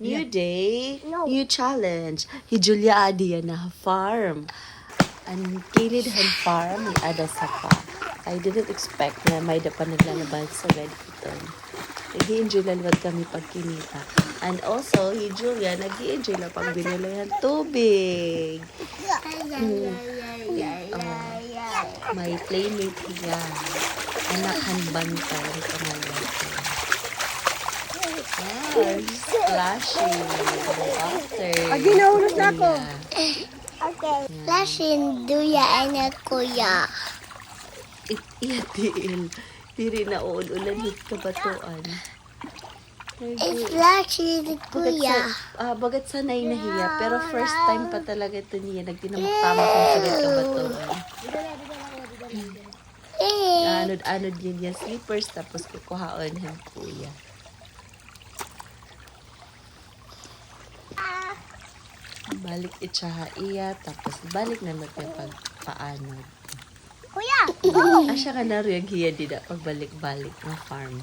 New day, No. new challenge. Hi Julia adi na farm. Ang kilid han farm ni ada sa pa. I didn't expect na may dapat naglalabas sa red cotton. Nag-i-enjoy lalawad kami pagkinita. And also, hi Julia, nag-i-enjoy na pag binili ng tubig. May playmate niya. Anak han bantay. Ito na splashing after. ginahulog na ako. Yeah. Okay. Flashing duya na kuya. Iyatiil. Diri na ulan hit kabatuan. It's flashing kuya. Bagat sanay na hiya. Pero first time pa talaga ito niya. Nagtinamag-tama kung sa kabatuan. Anod-anod yun niya slippers. Tapos kukuhaon han kuya. Balik itsaha iya. Tapos balik na natin pagpaanod. Kuya, go! Asya ka na rin hiya din na pagbalik-balik ng farm.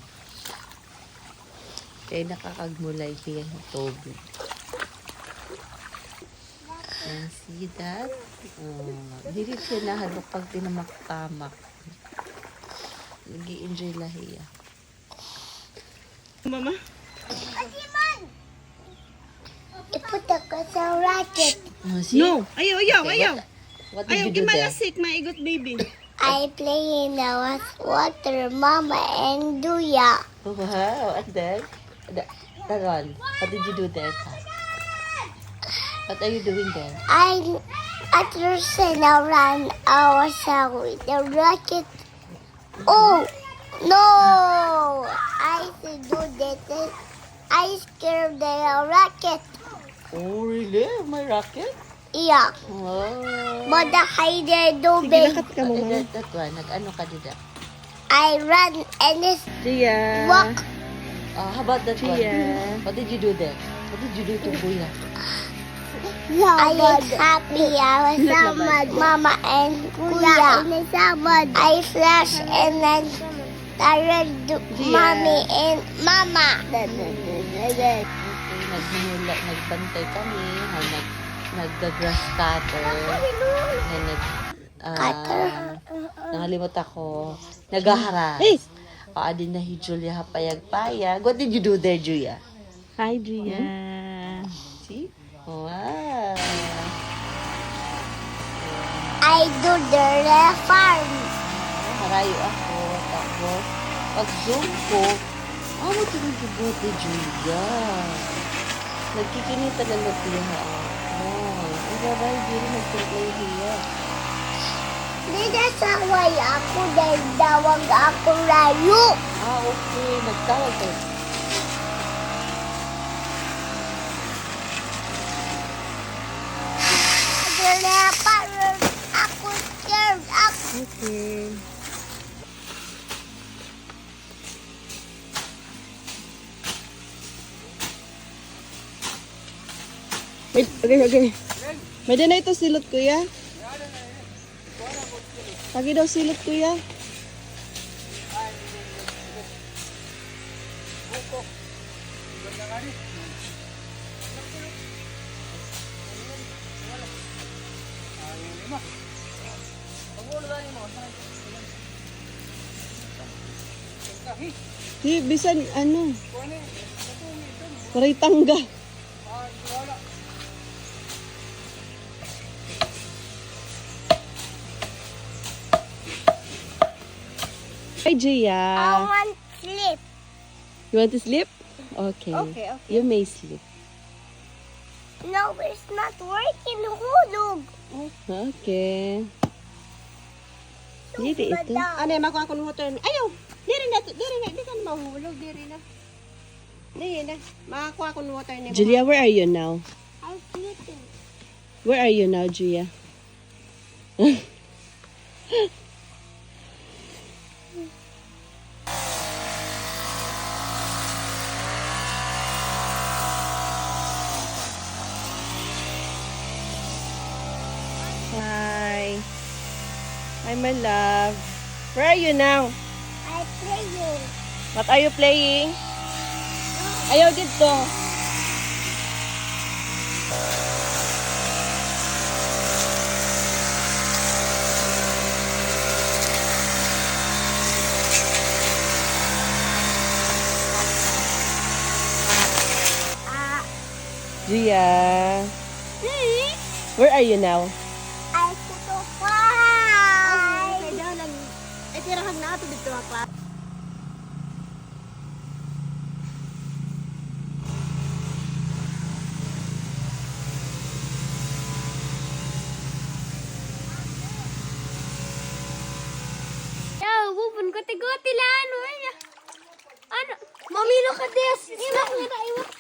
Kaya nakakagmulay hiya ng tubig. And see that? Dili siya nahalok pag tinamak-tamak. Nag-i-enjoy lahiya. Mama? Iput ako sa racket. See? No. Ayaw, ayaw, Okay, ayaw. What did Ayaw, you do there? gimalasik, maigot baby. I play in the water, Mama and Duya. Wow, and then? That one. What did you do there, Pa? What are you doing there? I turn around ourselves with the racket. Oh no! I should do that. I scared the racket. Oh, really? My rocket? Yeah, Oh. but the hide do Sige, big. lakat ka mo, mama. That one. Nag-ano ka dida? I run and it's Gia. walk. How about that one? Gia. What did you do there? What did you do to Kuya? I was happy. I was samad. Mama and Kuya. I flash and then tired mommy and mama. Okay, nagbantay kami. Nag-grass cutter. Nangalimot ako. Nagaharas. Hey! Paadin na hi Julia hapayag-payag. What did you do there, Julia? Hi, Gia. See? Wow. I do the farm. Harayo ako. Tapos, pag-zoom ko, mo tinutubot ni Julia. Nagkikinita na nagtiha ako. Ang garay, di rin nagtutlay hiya. Dito sa way ako dahil dawag ako layo. Okay. Nagtawag ka. Kaya parang ako scared ako. Okay. Wait, okay. May na ito silot, kuya. Lagi daw silot, kuya. Di, bisan, ano? Paray tangga. Hi, Gia. I want sleep. You want to sleep? Okay. Okay. You may sleep. No, it's not working. Hulog. Okay. Dili ito. Ano yung makuha ko ng water? Ayaw! Diri na, di ka mahulog, diri na. Diri na, makakuha ko ng water ni Julia, where are you now? I'm sleeping. Where are you now, Julia? Hi. Hi, my love. Where are you now? I'm playing. What are you playing? Ayaw dito. Gia. Where are you now? I put a fire. Ay, dalan. Ay, tirahan na ito dito ang class. Bubun ko tigo tilaan. Ano? Mamilo ka des. Ina, ina, iwa.